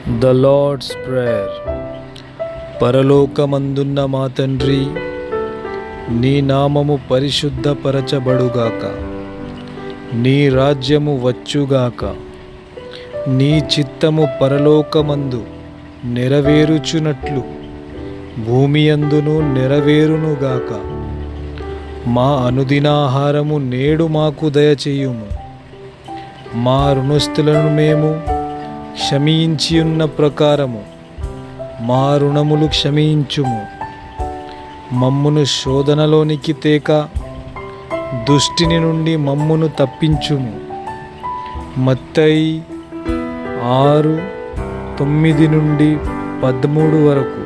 The Lord's prayer. పరలోకమందున్న మా తండ్రి, నీ నామము పరిశుద్ధపరచబడుగాక, నీ రాజ్యము వచ్చుగాక, నీ చిత్తము పరలోకమందు నెరవేరుచున్నట్లు భూమియందును నెరవేరునుగాక. మా అనుదినాహారము నేడు మాకు దయచేయుము. మా రుణస్థులను మేము క్షమించియున్న ప్రకారము మా రుణములు క్షమించుము. మమ్మును శోధనలోనికి తేక దుష్టిని నుండి మమ్మును తప్పించుము. మత్తయి 6:9-13 వరకు.